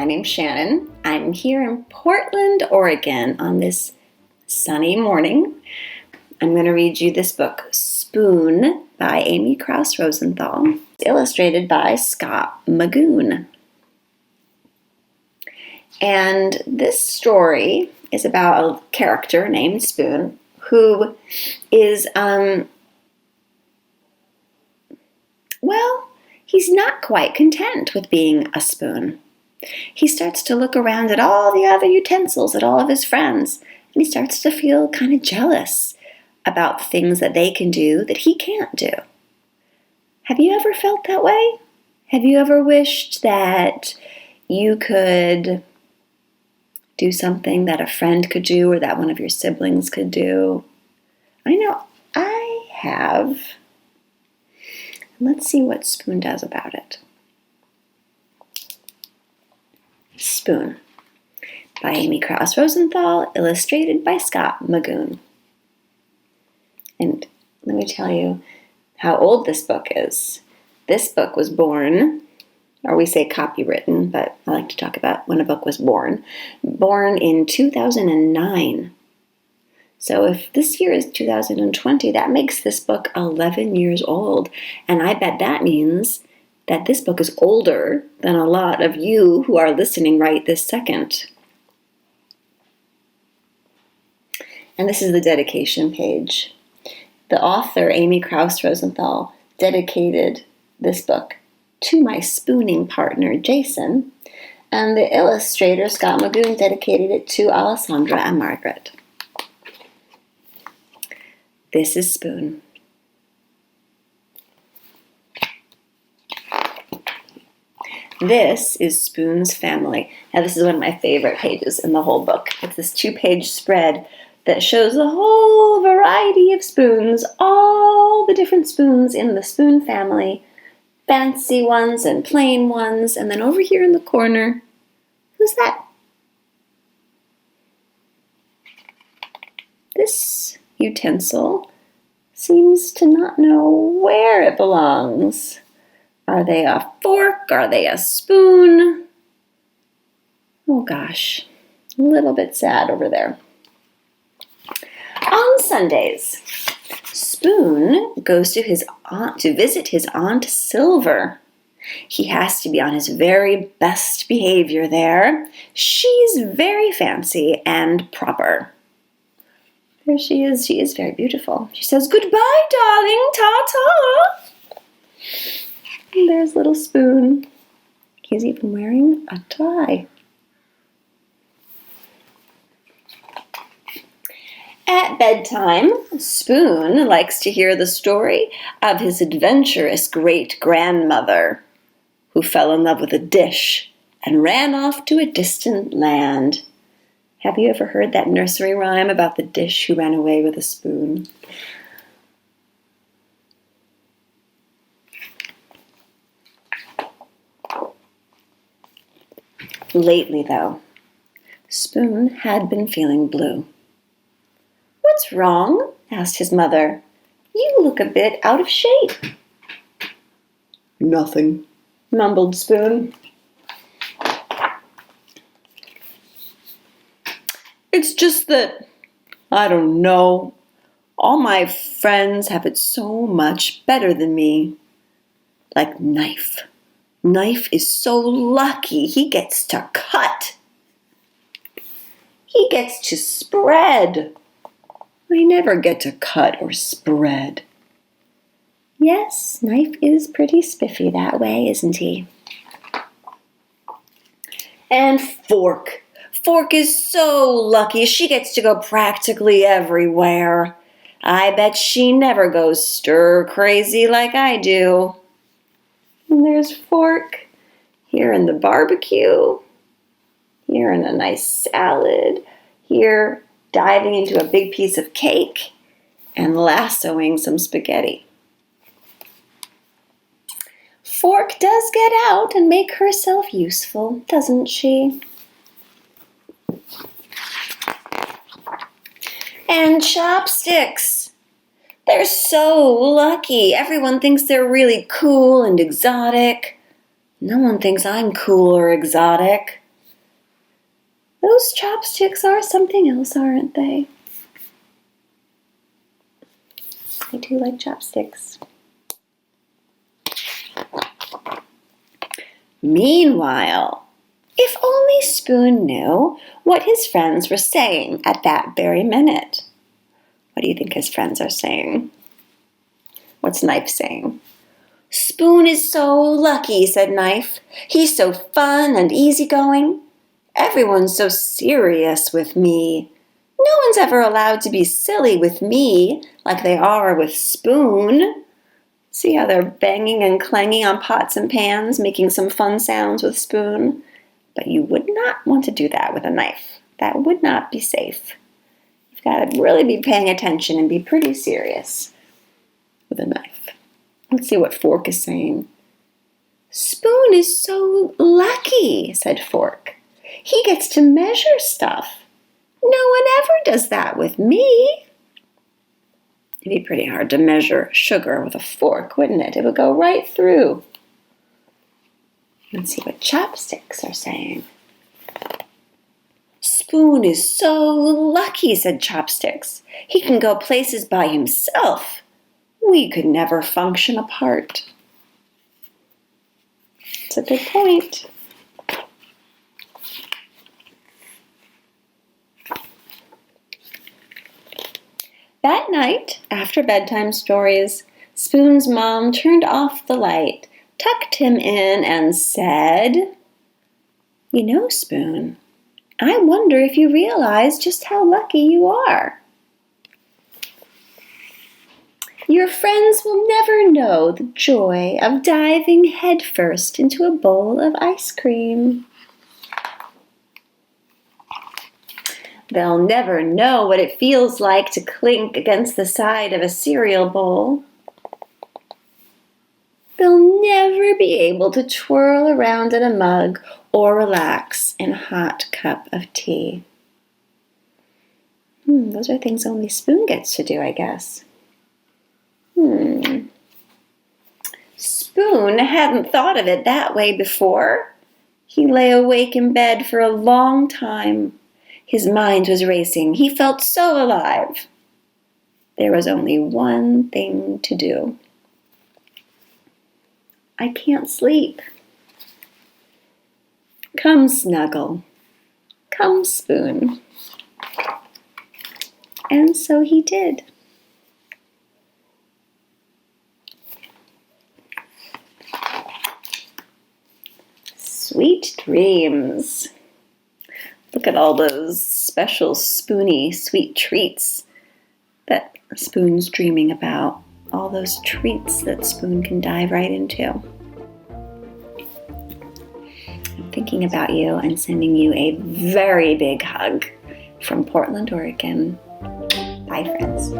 My name's Shannon. I'm here in Portland, Oregon on this sunny morning. I'm going to read you this book, Spoon by Krouse Rosenthal, illustrated by Scott Magoon. And this story is about a character named Spoon who is, he's not quite content with being a spoon. He starts to look around at all the other utensils, at all of his friends, and he starts to feel kind of jealous about the things that they can do that he can't do. Have you ever felt that way? Have you ever wished that you could do something that a friend could do or that one of your siblings could do? I know I have. Let's see what Spoon does about it. Spoon by Krouse Rosenthal, illustrated by Scott Magoon. And let me tell you how old this book is. This book was born, or we say copywritten, but I like to talk about when a book was born in 2009. So if this year is 2020, that makes this book 11 years old. And I bet that means that this book is older than a lot of you who are listening right this second. And this is the dedication page. The author, Krouse Rosenthal, dedicated this book to my spooning partner, Jason, and the illustrator, Scott Magoon, dedicated it to Alessandra and Margaret. This is Spoon. This is Spoon's family. Now, this is one of my favorite pages in the whole book. It's this 2-page spread that shows a whole variety of spoons, all the different spoons in the Spoon family, fancy ones and plain ones. And then over here in the corner, who's that? This utensil seems to not know where it belongs. Are they a fork? Are they a spoon? Oh gosh, a little bit sad over there. On Sundays, Spoon goes to his aunt to visit his Aunt Silver. He has to be on his very best behavior there. She's very fancy and proper. There she is. She is very beautiful. She says, "Goodbye, darling. Ta-ta." And there's little Spoon. He's even wearing a tie. At bedtime, Spoon likes to hear the story of his adventurous great-grandmother who fell in love with a dish and ran off to a distant land. Have you ever heard that nursery rhyme about the dish who ran away with a spoon? Lately, though, Spoon had been feeling blue. "What's wrong?" asked his mother. "You look a bit out of shape." "Nothing," mumbled Spoon. "It's just that, I don't know, all my friends have it so much better than me. Like Knife. Knife is so lucky he gets to cut. He gets to spread. I never get to cut or spread." Yes, Knife is pretty spiffy that way, isn't he? And Fork. Fork is so lucky she gets to go practically everywhere. I bet she never goes stir crazy like I do. And there's Fork, here in the barbecue, here in a nice salad, here diving into a big piece of cake, and lassoing some spaghetti. Fork does get out and make herself useful, doesn't she? And Chopsticks. They're so lucky. Everyone thinks they're really cool and exotic. No one thinks I'm cool or exotic. those chopsticks are something else, aren't they? I do like chopsticks. Meanwhile, if only Spoon knew what his friends were saying at that very minute. What do you think his friends are saying? What's Knife saying? Spoon is so lucky, said Knife. He's so fun and easygoing. Everyone's so serious with me. No one's ever allowed to be silly with me like they are with Spoon. See how they're banging and clanging on pots and pans, making some fun sounds with Spoon? But you would not want to do that with a knife. That would not be safe. You've got to really be paying attention and be pretty serious with a knife. Let's see what Fork is saying. Spoon is so lucky, said Fork. He gets to measure stuff. No one ever does that with me. It'd be pretty hard to measure sugar with a fork, wouldn't it? It would go right through. Let's see what Chopsticks are saying. Spoon is so lucky, said Chopsticks. He can go places by himself. We could never function apart. It's a good point. That night, after bedtime stories, Spoon's mom turned off the light, tucked him in, and said, You know, Spoon, I wonder if you realize just how lucky you are. Your friends will never know the joy of diving headfirst into a bowl of ice cream. They'll never know what it feels like to clink against the side of a cereal bowl. They'll never be able to twirl around in a mug or relax in a hot cup of tea. Those are things only Spoon gets to do, I guess. Spoon hadn't thought of it that way before. He lay awake in bed for a long time. His mind was racing. He felt so alive. There was only one thing to do. I can't sleep. Come, Snuggle. Come, Spoon. And so he did. Sweet dreams. Look at all those special spoony sweet treats that Spoon's dreaming about. All those treats that Spoon can dive right into. I'm thinking about you and sending you a very big hug from Portland, Oregon. Bye, friends.